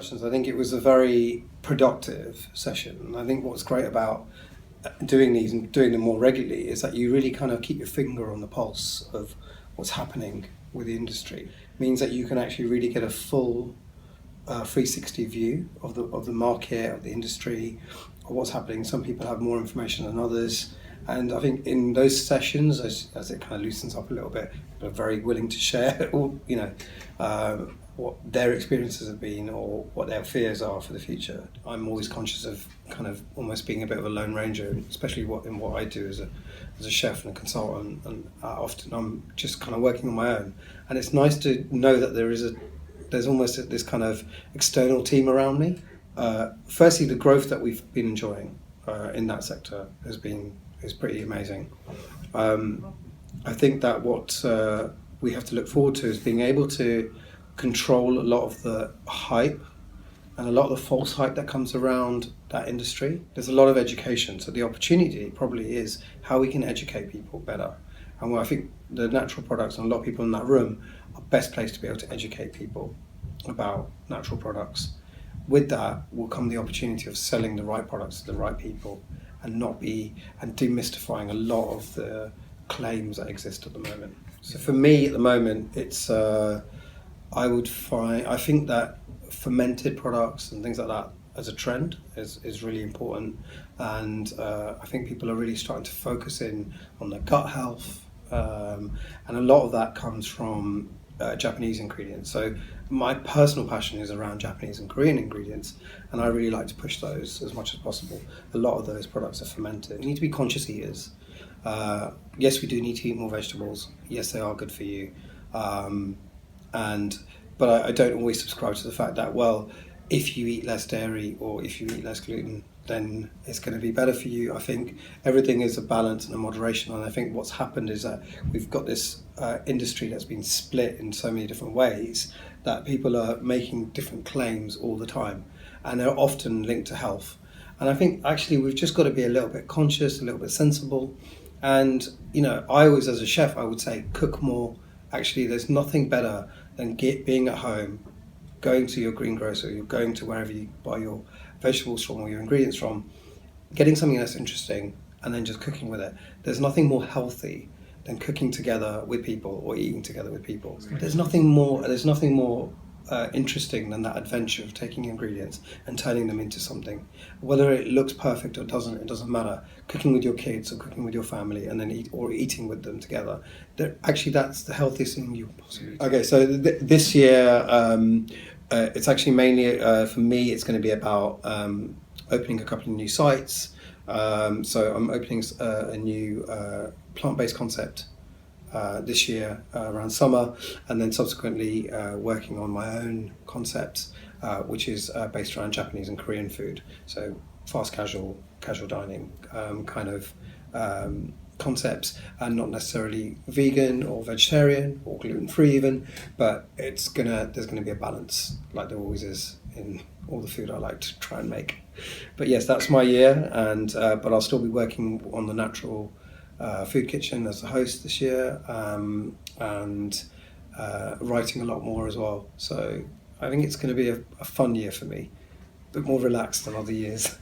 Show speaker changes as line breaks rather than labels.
questions. I think it was a very productive session. I think what's great about doing these and doing them more regularly is that you really kind of keep your finger on the pulse of what's happening with the industry. It means that you can actually really get a full 360 view of the market, of the industry, of what's happening. Some people have more information than others. And I think in those sessions, as it kind of loosens up a little bit, people are very willing to share all, what their experiences have been or what their fears are for the future. I'm always conscious of kind of almost being a bit of a lone ranger, especially in what I do as a chef and a consultant. And often I'm just kind of working on my own. And it's nice to know that there's almost this kind of external team around me. Firstly, the growth that we've been enjoying in that sector is pretty amazing. I think that what we have to look forward to is being able to control a lot of the hype and a lot of the false hype that comes around that industry. There's a lot of education, so the opportunity probably is how we can educate people better. And I think the natural products and a lot of people in that room are best placed to be able to educate people about natural products. With that will come the opportunity of selling the right products to the right people and demystifying a lot of the claims that exist at the moment. So for me at the moment, it's I think that fermented products and things like that as a trend is really important, and I think people are really starting to focus in on their gut health, and a lot of that comes from Japanese ingredients. So my personal passion is around Japanese and Korean ingredients, and I really like to push those as much as possible. A lot of those products are fermented. We need to be conscious eaters. Yes, we do need to eat more vegetables. Yes, they are good for you. But I don't always subscribe to the fact that, well, if you eat less dairy or if you eat less gluten, then it's going to be better for you. I think everything is a balance and a moderation, and I think what's happened is that we've got this industry that's been split in so many different ways that people are making different claims all the time, and they're often linked to health. And I think actually we've just got to be a little bit conscious, a little bit sensible. And I always, as a chef, I would say cook more. Actually, there's nothing better than being at home, going to your greengrocer, you're going to wherever you buy your vegetables from or your ingredients from, getting something that's interesting and then just cooking with it. There's nothing more healthy than cooking together with people or eating together with people. There's nothing more interesting than that adventure of taking ingredients and turning them into something. Whether it looks perfect or doesn't, it doesn't matter. Cooking with your kids or cooking with your family and then eating with them together. Actually, that's the healthiest thing you can possibly do. Okay, so this year, it's actually mainly, for me, it's going to be about opening a couple of new sites. So I'm opening a new plant-based concept this year around summer, and then subsequently working on my own concept, which is based around Japanese and Korean food. So fast casual dining kind of concepts, and not necessarily vegan or vegetarian or gluten-free even, but there's gonna be a balance like there always is in all the food I like to try and make. But yes, that's my year, and but I'll still be working on the natural food kitchen as a host this year, and writing a lot more as well. So I think it's going to be a fun year for me, a bit more relaxed than other years.